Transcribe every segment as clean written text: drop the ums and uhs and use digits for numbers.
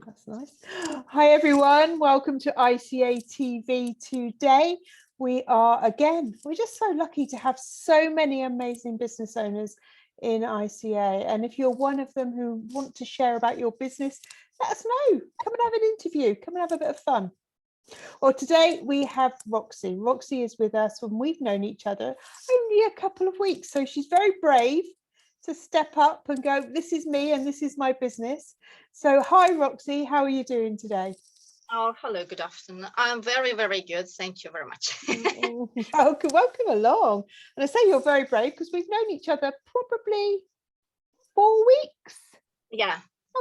That's nice. Hi, everyone. Welcome to ICA TV today. We're just so lucky to have so many amazing business owners in ICA. And if you're one of them who want to share about your business, let us know. Come and have an interview. Come and have a bit of fun. Well, today we have Roxy. Roxy is with us when we've known each other only a couple of weeks. So she's very brave to step up and go, this is me and this is my business. So hi, Roxy, how are you doing today? Oh, hello, good afternoon. I'm very, very good. Thank you very much. Welcome along. And I say you're very brave because we've known each other probably 4 weeks. Yeah.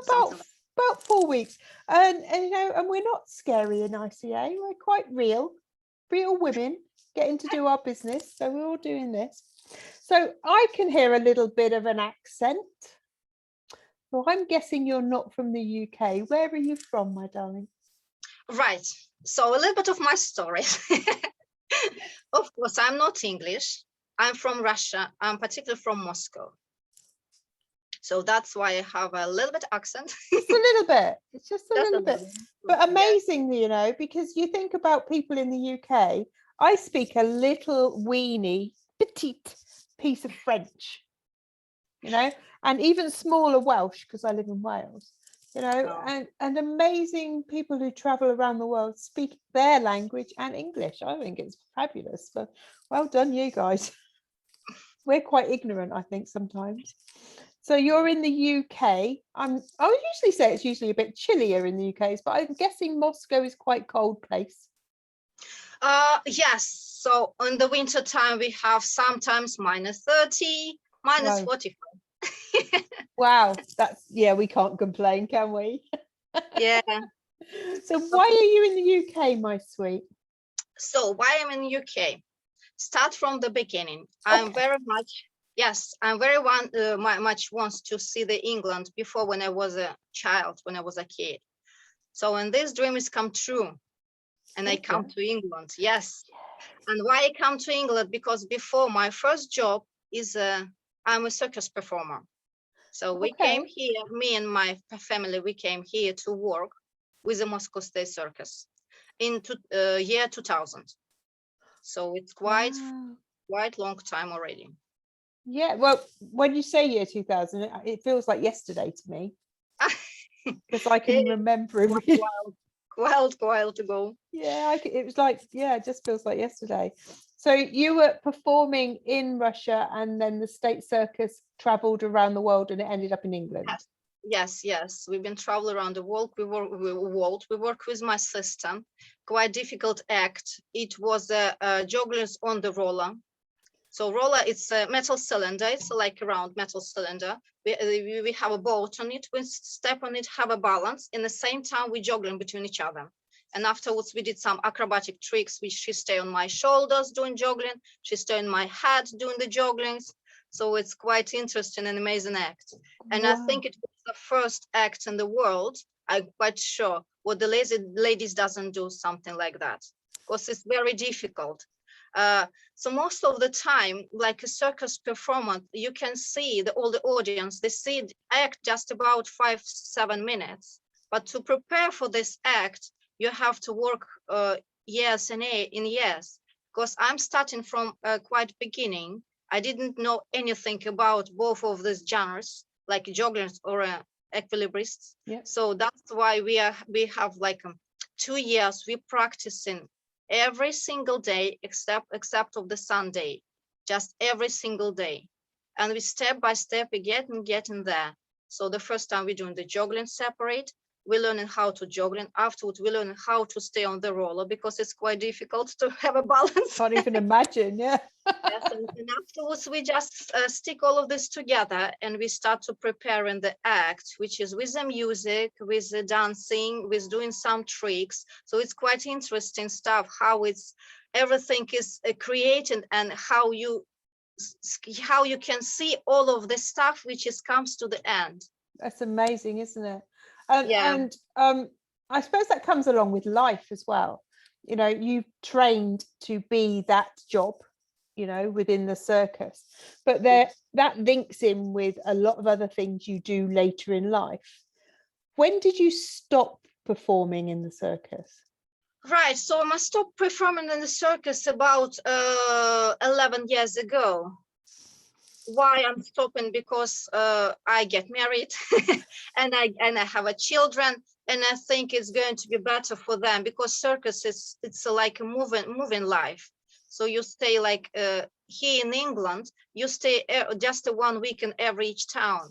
About 4 weeks. And we're not scary in ICA. We're quite real women getting to do our business. So we're all doing this. So I can hear a little bit of an accent. So I'm guessing you're not from the UK. Where are you from, my darling? Right. So a little bit of my story. Of course, I'm not English. I'm from Russia. I'm particularly from Moscow. So that's why I have a little bit accent. Just a little bit. It's just a little bit. But amazing, yeah. Because you think about people in the UK, I speak a little weeny, petite piece of French, and even smaller Welsh because I live in Wales, and amazing people who travel around the world speak their language and English. I think it's fabulous. So well done, you guys. We're quite ignorant, I think, sometimes. So you're in the UK. I would usually say it's usually a bit chillier in the UK, but I'm guessing Moscow is quite cold place. Yes. So in the winter time, we have sometimes -30, -45. Wow. We can't complain, can we? Yeah. So why are you in the UK, my sweet? So why I'm in the UK? Start from the beginning. I'm very much wants to see the England before when I was a child, when I was a kid. So when this dream is come true, and I come to England, yes. And why I come to England? Because before my first job is I'm a circus performer. So we came here, me and my family, we came here to work with the Moscow State Circus in year 2000. So it's quite long time already. Yeah, well, when you say year 2000, it feels like yesterday to me. Because I can remember it. Quite ago. Yeah, it was like, it just feels like yesterday. So you were performing in Russia and then the State Circus traveled around the world and it ended up in England. Yes. We've been traveling around the world. We work with my sister. Quite difficult act. It was jugglers on the roller. So roller, it's a metal cylinder. It's like a round metal cylinder. We have a boat on it. We step on it, have a balance. In the same time, we juggling between each other. And afterwards, we did some acrobatic tricks, which she stay on my shoulders doing juggling. She stay on my head doing the jugglings. So it's quite interesting and amazing act. And I think it was the first act in the world. I'm quite sure what the ladies doesn't do something like that because it's very difficult. So most of the time, like a circus performance, you can see all the audience, they see the act just about 5-7 minutes. But to prepare for this act, you have to work years and years. Because I'm starting from quite beginning. I didn't know anything about both of these genres, like jugglers or equilibrists. Yeah. So that's why we have like 2 years we practicing every single day except of the Sunday, just every single day. And we step by step we getting there. So the first time we're doing the juggling separate, we're learning how to juggle, and afterwards we learn how to stay on the roller because it's quite difficult to have a balance. Can't even imagine. Yes, and afterwards we just stick all of this together and we start to prepare in the act, which is with the music, with the dancing, with doing some tricks. So it's quite interesting stuff, how everything is created and how you can see all of the stuff which comes to the end. That's amazing, isn't it? And I suppose that comes along with life as well. You've trained to be that job, within the circus, but that links in with a lot of other things you do later in life. when did you stop performing in the circus? Right, so I stopped performing in the circus about 11 years ago. Why I'm stopping? Because I get married and I have a children, and I think it's going to be better for them, because circus it's like a moving life. So you stay like here in England, you stay just 1 week in each town,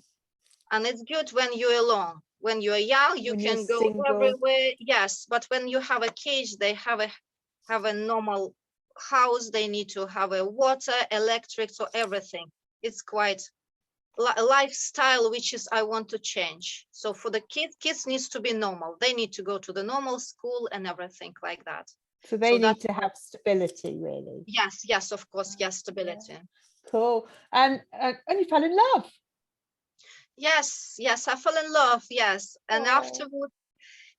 and it's good when you're alone. When you're young, you can go everywhere. Yes, but when you have a cage, they have a normal house. They need to have a water, electric, so everything. It's quite a lifestyle which is I want to change. So for the kids needs to be normal. They need to go to the normal school and everything like that. So they need to have stability, really. Yes, of course, yes, stability. Yeah. Cool. And you fell in love. Yes, I fell in love. Yes, and afterwards.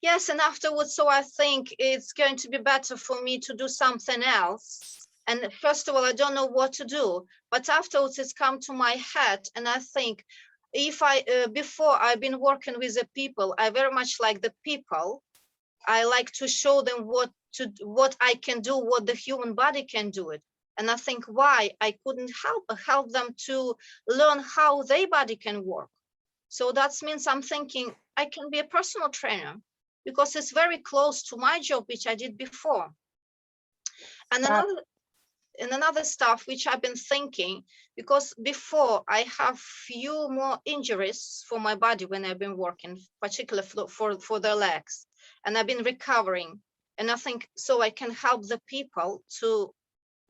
Yes, and afterwards, so I think it's going to be better for me to do something else. And first of all, I don't know what to do, but afterwards it's come to my head, and I think if before I've been working with the people, I very much like the people. I like to show them what I can do, what the human body can do it. And I think why I couldn't help them to learn how their body can work. So that means I'm thinking I can be a personal trainer, because it's very close to my job, which I did before. And another stuff which I've been thinking, because before I have few more injuries for my body when I've been working, particularly for the legs, and I've been recovering. And I think so I can help the people to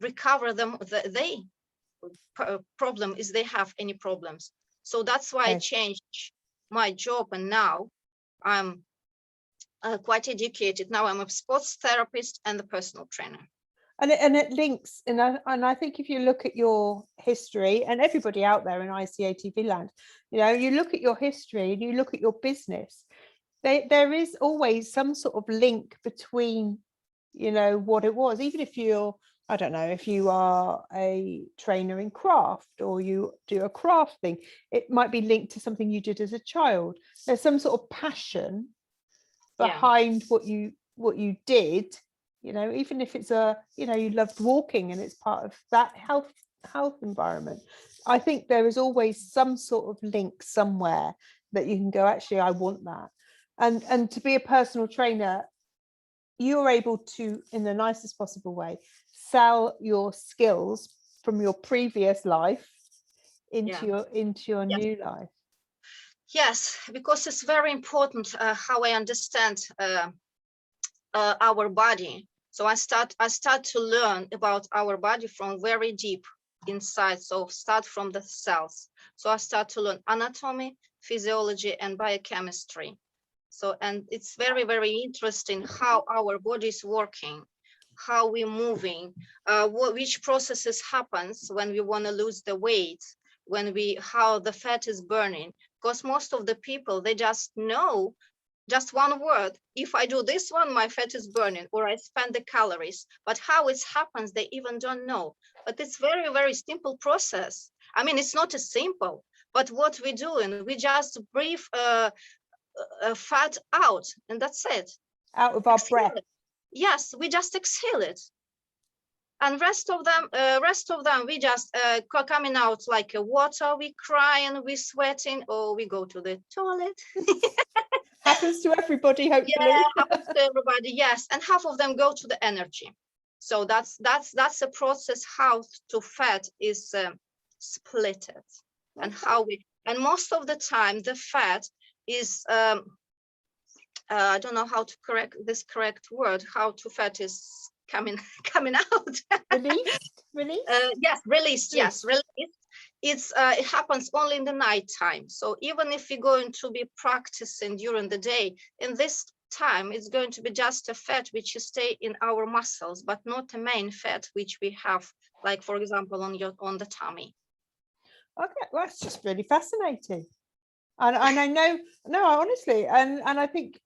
recover them. They problem is they have any problems. So that's why I changed my job, and now I'm quite educated. Now I'm a sports therapist and a personal trainer. And it links, and I think if you look at your history, and everybody out there in ICA TV land, you look at your history and you look at your business, there is always some sort of link between, what it was. Even if you're, I don't know, if you are a trainer in craft or you do a craft thing, it might be linked to something you did as a child. There's some sort of passion behind what you did, even if it's you loved walking and it's part of that health environment. I think there is always some sort of link somewhere that you can go, actually, I want that. And to be a personal trainer, you're able to, in the nicest possible way, sell your skills from your previous life into your new life. Yes, because it's very important how I understand our body. So I start to learn about our body from very deep inside. So start from the cells. So I start to learn anatomy, physiology, and biochemistry. So, and it's very, very interesting how our body is working, how we're moving, which processes happens when we want to lose the weight, how the fat is burning. Because most of the people, they just know just one word. If I do this one, my fat is burning, or I spend the calories. But how it happens, they even don't know. But it's very, very simple process. I mean, it's not as simple, but what we're doing, we just breathe fat out, and that's it. Out of our breath. Yes, we just exhale it. And rest of them, we just coming out like a water. We crying, we sweating, or we go to the toilet. Happens to everybody, hopefully. Yeah, happens to everybody. Yes, and half of them go to the energy. So that's a process how to fat is splitted, and how and most of the time the fat is I don't know how to correct word. How to fat is coming out. Released. Yes, released. Yes, released. It happens only in the night time. So even if we're going to be practicing during the day, in this time it's going to be just a fat which stay in our muscles, but not the main fat which we have, like for example on the tummy. Okay, well, that's just really fascinating. And I know, no, honestly, and I think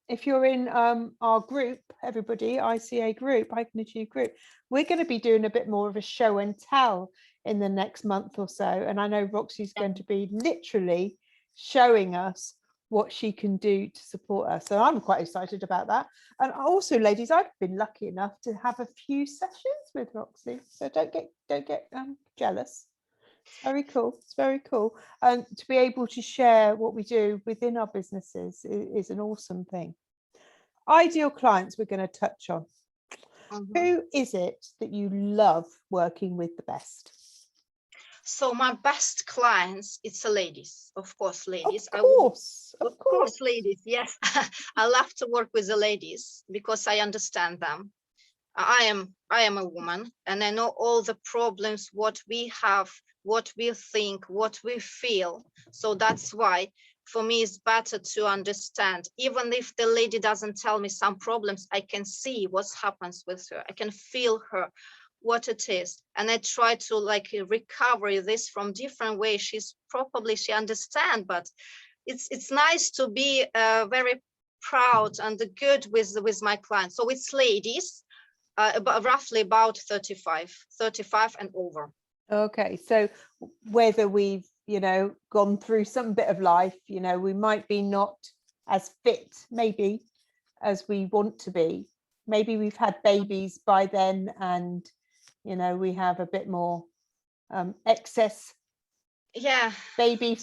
if you're in our group, everybody, ICA group, I Can Achieve group, we're going to be doing a bit more of a show and tell in the next month or so. And I know Roxy's going to be literally showing us what she can do to support us. So I'm quite excited about that. And also, ladies, I've been lucky enough to have a few sessions with Roxy, so don't get jealous. It's very cool. It's very cool. And to be able to share what we do within our businesses is an awesome thing. Ideal clients we're going to touch on. Who is it that you love working with the best? So my best clients, it's the ladies, of course, ladies. Of course, of course, ladies. Yes, I love to work with the ladies because I understand them. I am a woman, and I know all the problems, what we have, what we think, what we feel. So that's why for me it's better to understand. Even if the lady doesn't tell me some problems, I can see what happens with her. I can feel her, what it is, and I try to like recover this from different ways. She understands, but it's nice to be very proud and good with my clients. So it's ladies, roughly about 35 and over. Okay, so whether we've gone through some bit of life, we might be not as fit maybe as we want to be. Maybe we've had babies by then, and we have a bit more excess baby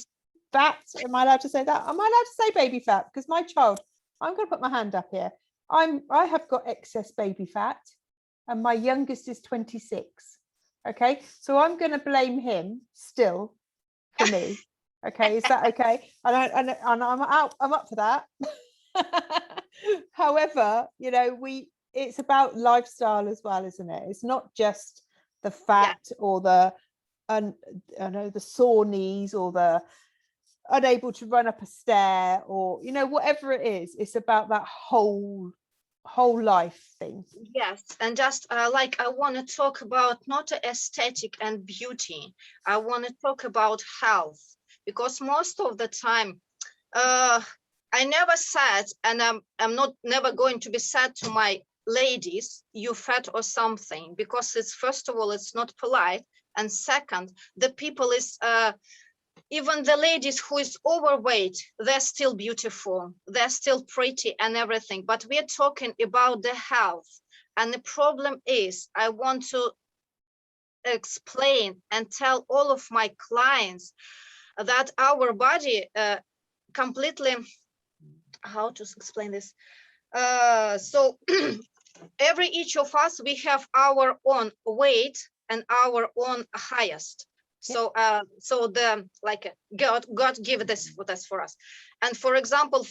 fat. Am I allowed to say that? Am I allowed to say baby fat? Because my child, I'm going to put my hand up here, I have got excess baby fat, and my youngest is 26. Okay, so I'm going to blame him still for me. Okay, is that okay? And I'm up for that. However, it's about lifestyle as well, isn't it? It's not just the fat or the sore knees or the unable to run up a stair, or whatever it is. It's about that whole life thing. Yes, and just I want to talk about not aesthetic and beauty. I want to talk about health, because most of the time I never said, and I'm not never going to be said to my ladies, you fat or something, because it's, first of all, it's not polite, and second, the people is even the ladies who is overweight, they're still beautiful, they're still pretty and everything, but we're talking about the health. And the problem is, I want to explain and tell all of my clients that our body completely, how to explain this? So each of us, we have our own weight and our own highest. So the God give this for us. And for example,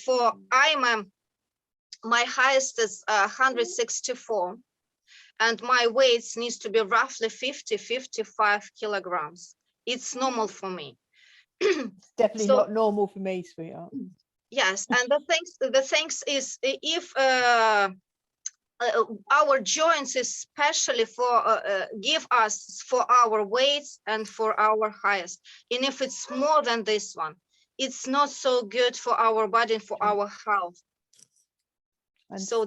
my highest is 164, and my weight needs to be roughly 55 kilograms. It's normal for me. It's definitely not normal for me, sweetheart. Yes, and the things is, if our joints, especially for give us for our weights and for our highest, and if it's more than this one, it's not so good for our body and for our health. So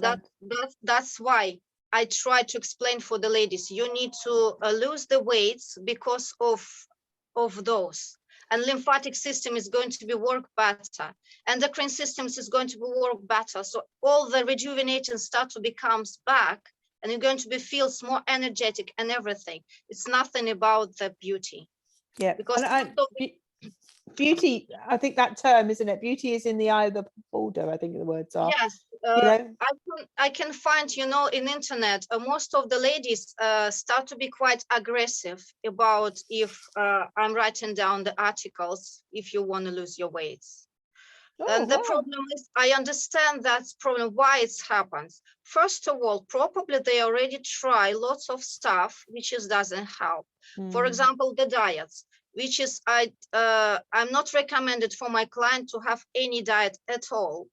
that's why I try to explain for the ladies, you need to lose the weights because of those. And lymphatic system is going to be work better, endocrine systems is going to be work better. So all the rejuvenating start to becomes back, and you're going to be feels more energetic and everything. It's nothing about the beauty. Yeah, because beauty, I think that term, isn't it? Beauty is in the eye of the beholder, I think the words are. Yes, I can find, in internet, most of the ladies start to be quite aggressive about if I'm writing down the articles, if you want to lose your weights. And the problem is, I understand that's problem, why it happens. First of all, probably they already try lots of stuff, which doesn't help. For example, the diets, which is, I'm not recommended for my client to have any diet at all,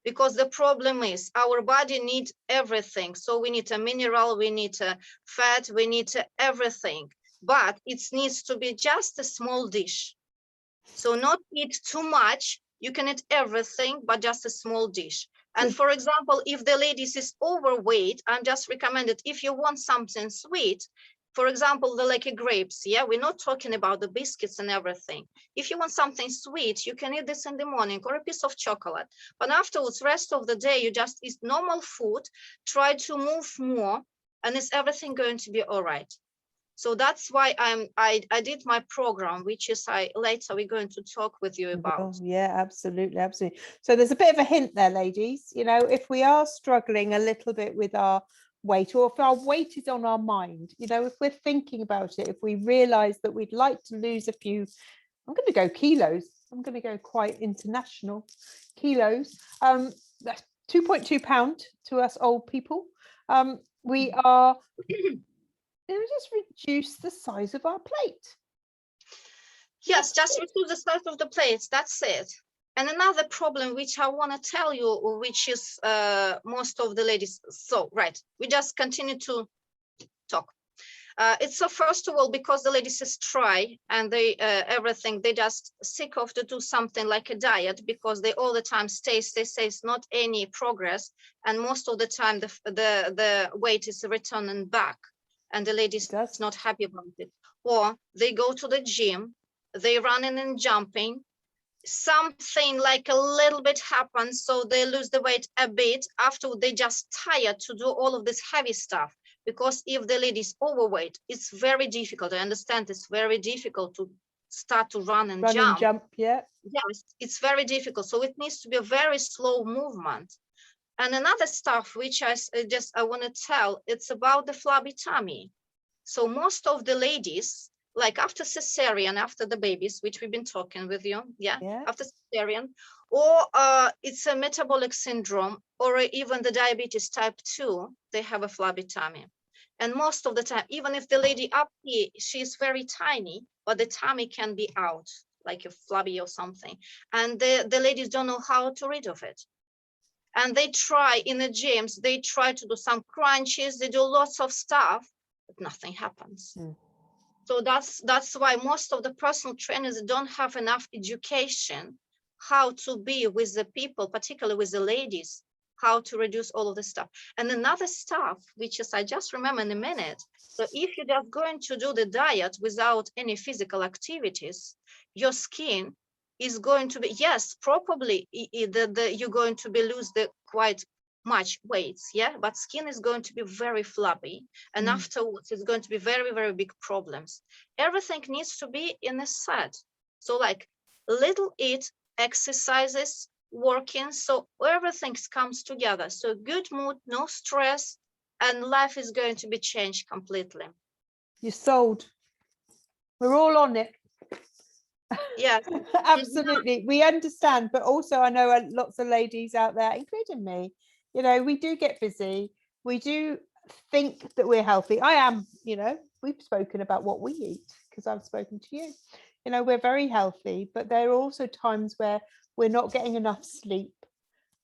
because the problem is our body needs everything. So we need a mineral, we need a fat, we need everything, but it needs to be just a small dish. So not eat too much. You can eat everything, but just a small dish. And for example, if the ladies is overweight, I'm just recommended, if you want something sweet, For example, the like grapes, yeah, we're not talking about the biscuits and everything. If you want something sweet, you can eat this in the morning, or a piece of chocolate. But afterwards, rest of the day, you just eat normal food, try to move more, and is everything going to be all right? So that's why I did my program, which is later we're going to talk with you about. Oh, yeah, absolutely, absolutely. So there's a bit of a hint there, ladies. You know, if we are struggling a little bit with our weight, or if our weight is on our mind, you know, if we're thinking about it, if we realize that we'd like to lose a few, I'm going to go kilos, I'm going to go quite international kilos, that's 2.2 pound to us old people. We are just reduce the size of our plate. Yes, just reduce the size of the plates, that's it. And another problem which I want to tell you, which is most of the ladies, so right, we just continue to talk. It's so first of all, because the ladies is try and they everything, they just sick of to do something like a diet, because they all the time they say it's not any progress, and most of the time the weight is returning back, and the ladies is not happy about it. Or they go to the gym, they running and jumping, something like a little bit happens, so they lose the weight a bit. After they just tired to do all of this heavy stuff, because if the lady is overweight, it's very difficult. I understand it's very difficult to start to run and jump. Yeah. Yes, it's very difficult. So it needs to be a very slow movement. And another stuff which I want to tell, it's about the flabby tummy. So most of the ladies, like after cesarean, after the babies, which we've been talking with you, after cesarean, or it's a metabolic syndrome, or even the diabetes type 2, they have a flabby tummy. And most of the time, even if the lady up here, she's very tiny, but the tummy can be out, like a flabby or something. And the ladies don't know how to rid of it. And they try in the gyms, they try to do some crunches, they do lots of stuff, but nothing happens. So that's why most of the personal trainers don't have enough education how to be with the people, particularly with the ladies, how to reduce all of this stuff. And another stuff, which is I just remember in a minute, so if you're just going to do the diet without any physical activities, your skin is going to be, yes, probably you're going to be lose the quite much weight, but skin is going to be very flabby, and afterwards it's going to be very, very big problems. Everything needs to be in a set. So like little eat, exercises, working, so everything comes together. So good mood, no stress, and life is going to be changed completely. You're sold. We're all on it. Yeah. Absolutely. We understand, but also I know lots of ladies out there, including me, you know, we do get busy. We do think that we're healthy. I am, you know, we've spoken about what we eat because I've spoken to you. You know, we're very healthy, but there are also times where we're not getting enough sleep.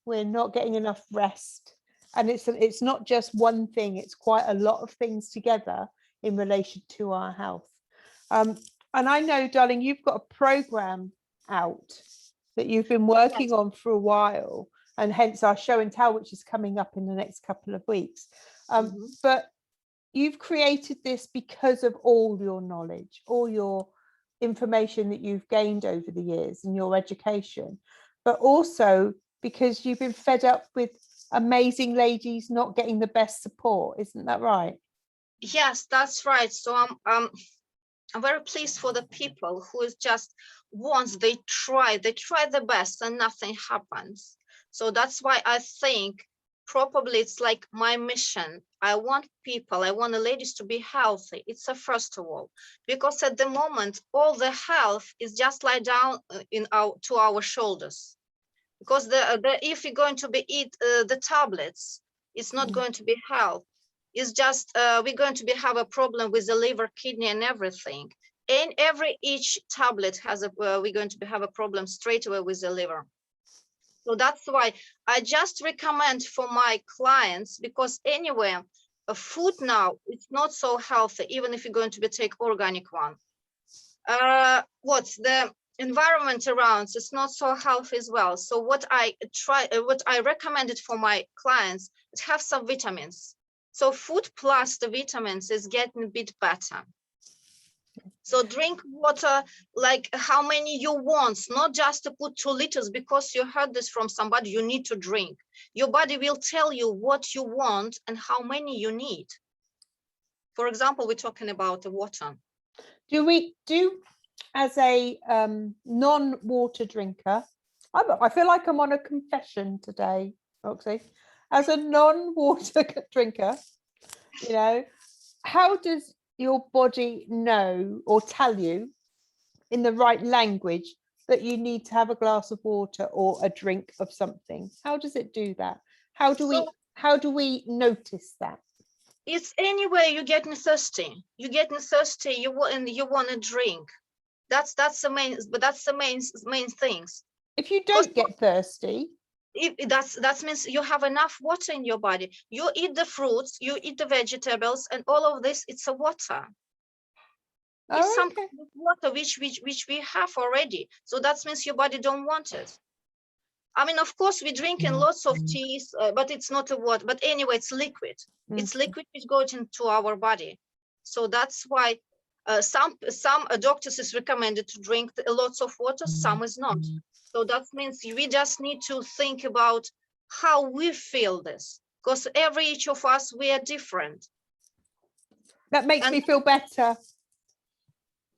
We're not getting enough rest. And it's not just one thing, it's quite a lot of things together in relation to our health. And I know, darling, you've got a program out that you've been working on for a while, and hence our show and tell, which is coming up in the next couple of weeks. But you've created this because of all your knowledge, all your information that you've gained over the years and your education, but also because you've been fed up with amazing ladies not getting the best support. Isn't that right? Yes, that's right. So I'm very pleased for the people who is just once they try the best and nothing happens. So that's why I think probably it's like my mission. I want the ladies to be healthy. It's a first of all, because at the moment, all the health is just lie down to our shoulders. Because if you're going to be eat the tablets, it's not going to be health. It's just we're going to have a problem with the liver, kidney, and everything. And each tablet has we're going to have a problem straight away with the liver. So that's why I just recommend for my clients, because anyway, food now it's not so healthy, even if you're going to take organic one. What's the environment around? It's not so healthy as well. So what I recommended for my clients is have some vitamins. So food plus the vitamins is getting a bit better. So drink water like how many you want, not just to put 2 liters because you heard this from somebody, you need to drink. Your body will tell you what you want and how many you need. For example, we're talking about the water. Do as a non-water drinker, I feel like I'm on a confession today, Roxy. As a non-water drinker, you know, how does your body know or tell you in the right language that you need to have a glass of water or a drink of something? How does it do that? How do we notice that? It's anyway you're getting thirsty. You're getting thirsty. You want to drink. That's the main things. If you don't get thirsty, that means you have enough water in your body. You eat the fruits, you eat the vegetables, and all of this, it's a water. It's some kind of water which we have already. So that means your body don't want it. I mean, of course, we're drinking lots of teas, but it's not a water. But anyway, it's liquid. It's liquid which goes into our body. So that's why some doctors is recommended to drink lots of water, some is not. So that means we just need to think about how we feel this, because each of us, we are different. That makes me feel better.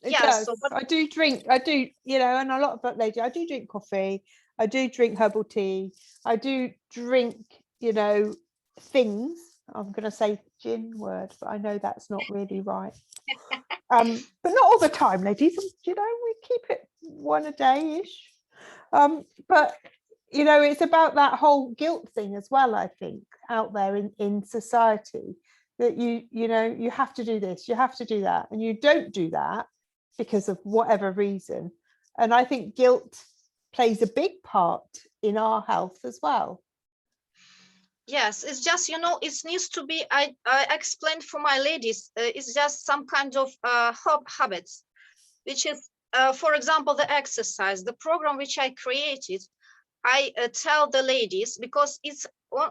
It does. So, I do, you know, and a lot of ladies, I do drink coffee. I do drink herbal tea. I do drink, you know, things. I'm going to say gin word, but I know that's not really right. But not all the time, ladies. You know, we keep it one a day-ish. But, you know, it's about that whole guilt thing as well, I think, out there in society, that you know, you have to do this, you have to do that, and you don't do that because of whatever reason. And I think guilt plays a big part in our health as well. Yes, it's just, you know, it needs to be, I explained for my ladies, it's just some kind of habits, which is, for example, the exercise, the program which I created. I tell the ladies, because it's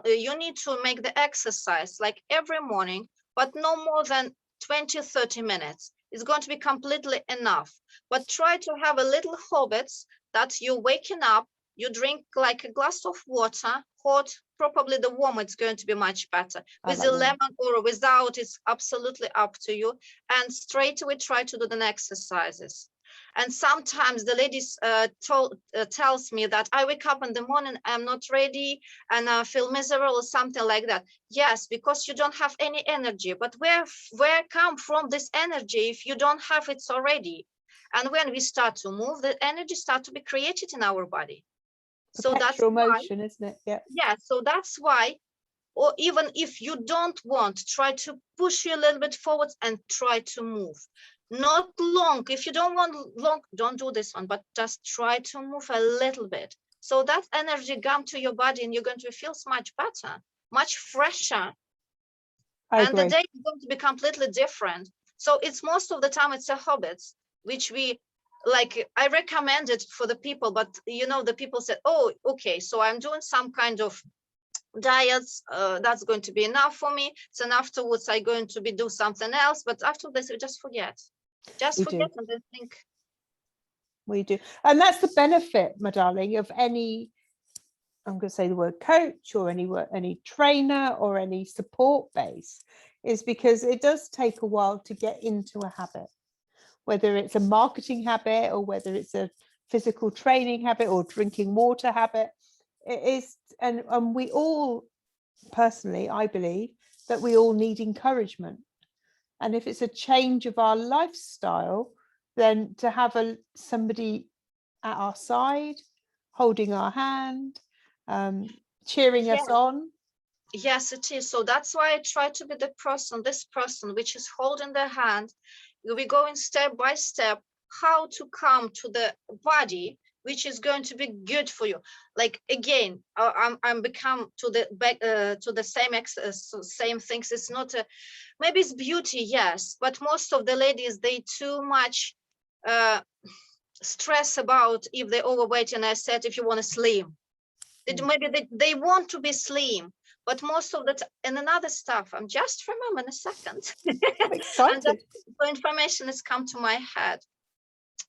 you need to make the exercise like every morning, but no more than 20-30 minutes. It's going to be completely enough. But try to have a little habits that you're waking up, you drink like a glass of water, hot, probably the warm, it's going to be much better. With the lemon or without, it's absolutely up to you. And straight away try to do the exercises. And sometimes the ladies tells me that I wake up in the morning, I'm not ready, and I feel miserable or something like that. Yes, because you don't have any energy. But where come from this energy if you don't have it already? And when we start to move, the energy start to be created in our body. So that's motion, isn't it? Yeah. So that's why, or even if you don't want, try to push you a little bit forward and try to move. Not long. If you don't want long, don't do this one, but just try to move a little bit. So that energy comes to your body and you're going to feel much better, much fresher. And the day is going to be completely different. So it's most of the time it's a habits, which we like, I recommend it for the people, but you know, the people said, oh, okay, so I'm doing some kind of diets, that's going to be enough for me. So afterwards I'm going to be do something else, but after this we just forget and then think. We do. And that's the benefit, my darling, of any, I'm going to say the word coach, or any trainer or any support base, is because it does take a while to get into a habit, whether it's a marketing habit or whether it's a physical training habit or drinking water habit. It is, and we all, personally, I believe that we all need encouragement. And if it's a change of our lifestyle, then to have somebody at our side, holding our hand, cheering us on. Yes, it is. So that's why I try to be this person which is holding their hand. We're going step by step how to come to the body which is going to be good for you. Like again, I'm become to the back to the same things. It's not a, maybe it's beauty, yes, but most of the ladies, they too much stress about if they're overweight. And I said, if you want to slim, Maybe they want to be slim, but most of the and another stuff, I'm just remember in a second. I'm excited. And the information has come to my head.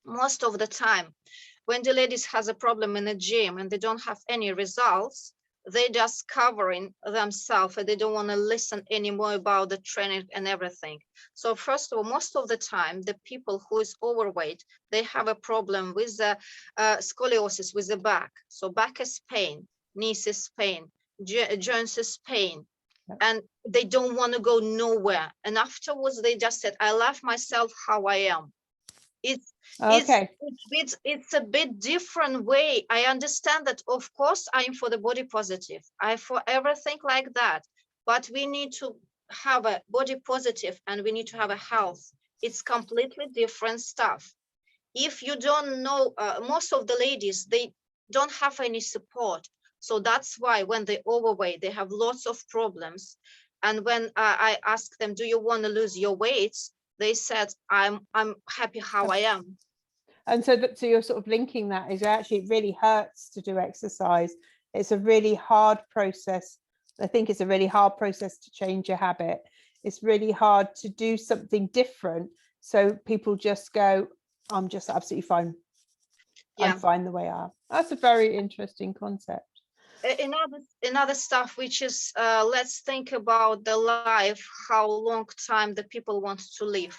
Most of the time, when the ladies has a problem in the gym and they don't have any results, they just covering themselves and they don't want to listen anymore about the training and everything. So first of all, most of the time, the people who is overweight, they have a problem with the scoliosis with the back. So back is pain, knees is pain, joints is pain, and they don't want to go nowhere. And afterwards, they just said, I love myself how I am. It's a bit different way. I understand that, of course, I'm for the body positive. I for everything like that. But we need to have a body positive and we need to have a health. It's completely different stuff. If you don't know, most of the ladies, they don't have any support. So that's why when they overweight, they have lots of problems. And when I ask them, do you want to lose your weight? They said, I'm happy how I am. And so you're sort of linking that is actually it really hurts to do exercise. It's a really hard process. I think it's a really hard process to change a habit. It's really hard to do something different. So people just go, I'm just absolutely fine. Yeah. I'm fine the way I am. That's a very interesting concept. Another stuff, which is, let's think about the life, how long time the people want to live.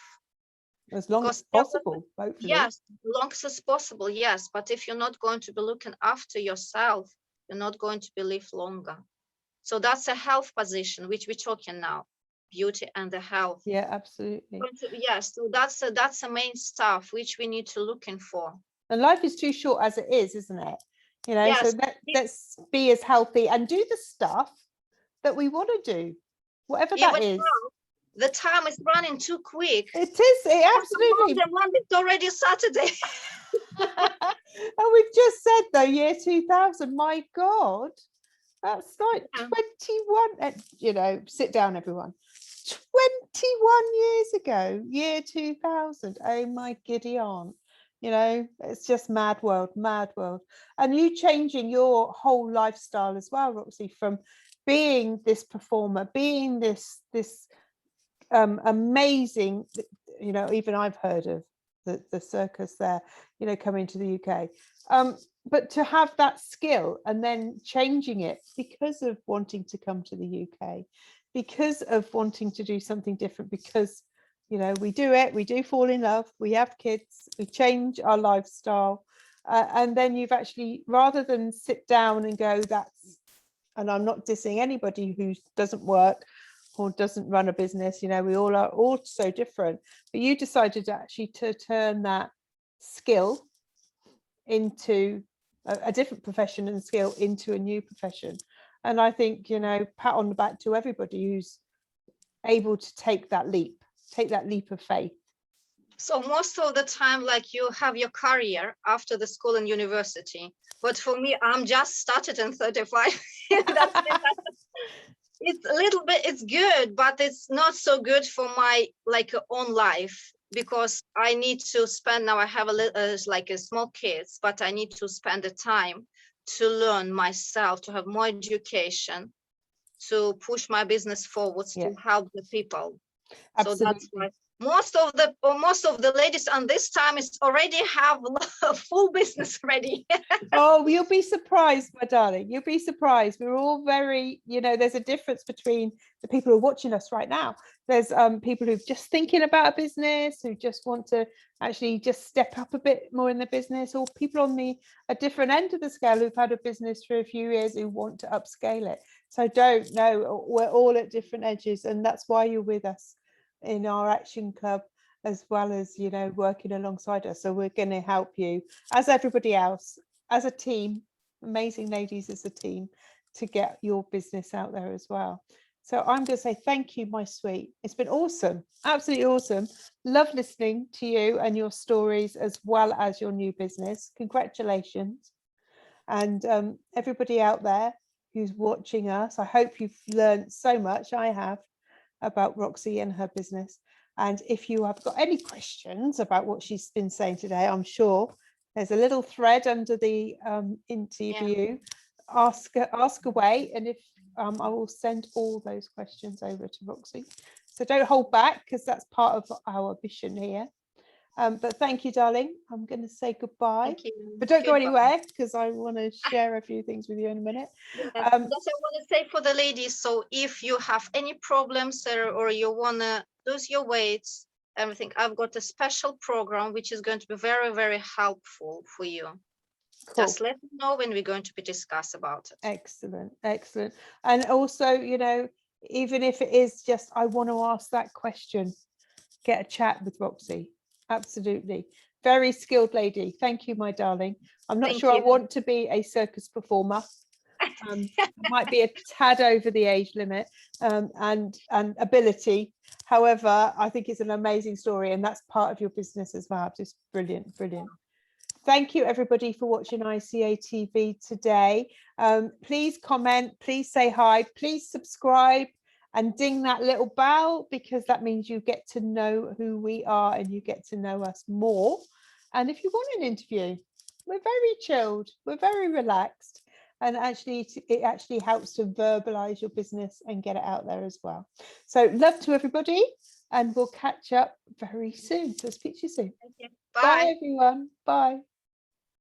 As long as possible, hopefully. Yes, long as possible, yes. But if you're not going to be looking after yourself, you're not going to be live longer. So that's a health position, which we're talking now, beauty and the health. Yeah, absolutely. Yes, so that's the main stuff which we need to looking for. And life is too short as it is, isn't it? You know, yes. So let's be as healthy and do the stuff that we want to do, whatever that is. The time is running too quick. It is, absolutely. It's already Saturday. And we've just said though, year 2000, my God, that's like 21, you know, sit down everyone. 21 years ago, year 2000, oh my giddy aunt. You know, it's just mad world. And you changing your whole lifestyle as well, Roxy, from being this performer, being this amazing, you know, even I've heard of the circus there, you know, coming to the UK. But to have that skill and then changing it because of wanting to come to the UK, because of wanting to do something different, because you know, we do fall in love, we have kids, we change our lifestyle. And then you've actually, rather than sit down and go, that's, and I'm not dissing anybody who doesn't work or doesn't run a business, you know, we all are all so different, but you decided actually to turn that skill into a different profession and skill into a new profession. And I think, you know, pat on the back to everybody who's able to take that leap of faith. So most of the time, like, you have your career after the school and university, but for me, I'm just started in 35. It's a little bit, it's good, but it's not so good for my like own life, because I need to spend, now I have like a small kids, but I need to spend the time to learn myself, to have more education, to push my business forwards, to help the people. Absolutely. So that's why most of the ladies on this time is already have a full business ready. Oh, you'll be surprised, my darling. You'll be surprised. We're all very, you know, there's a difference between the people who are watching us right now. There's people who're just thinking about a business, who just want to actually just step up a bit more in the business, or people on a different end of the scale who've had a business for a few years who want to upscale it. So don't know, we're all at different edges, and that's why you're with us in our action club, as well as, you know, working alongside us. So we're going to help you, as everybody else, as a team, amazing ladies as a team, to get your business out there as well. So I'm going to say thank you, my sweet. It's been awesome, absolutely awesome. Love listening to you and your stories, as well as your new business. Congratulations. And everybody out there who's watching us, I hope you've learned so much. I have, about Roxy and her business. And if you have got any questions about what she's been saying today, I'm sure there's a little thread under the interview ask away, and if I will send all those questions over to Roxy. So don't hold back, because that's part of our mission here. But thank you, darling. I'm going to say goodbye. Thank you. But don't go Goodbye. anywhere, because I want to share a few things with you in a minute. Yes, that's what I want to say for the ladies. So if you have any problems or you want to lose your weights, everything, I've got a special program which is going to be very, very helpful for you. Cool. Just let me know when we're going to be discuss about it. Excellent, excellent. And also, you know, even if it is just, I want to ask that question, get a chat with Roxy. Absolutely. Very skilled lady. Thank you, my darling. I'm not Thank sure you. I want to be a circus performer. Might be a tad over the age limit and ability. However, I think it's an amazing story, and that's part of your business as well. Just brilliant, brilliant. Thank you, everybody, for watching ICA TV today. Please comment, please say hi, please subscribe and ding that little bell, because that means you get to know who we are and you get to know us more. And if you want an interview, we're very chilled, we're very relaxed. And actually, it actually helps to verbalize your business and get it out there as well. So love to everybody, and we'll catch up very soon. So speak to you soon. Thank you. Bye. Bye, everyone. Bye.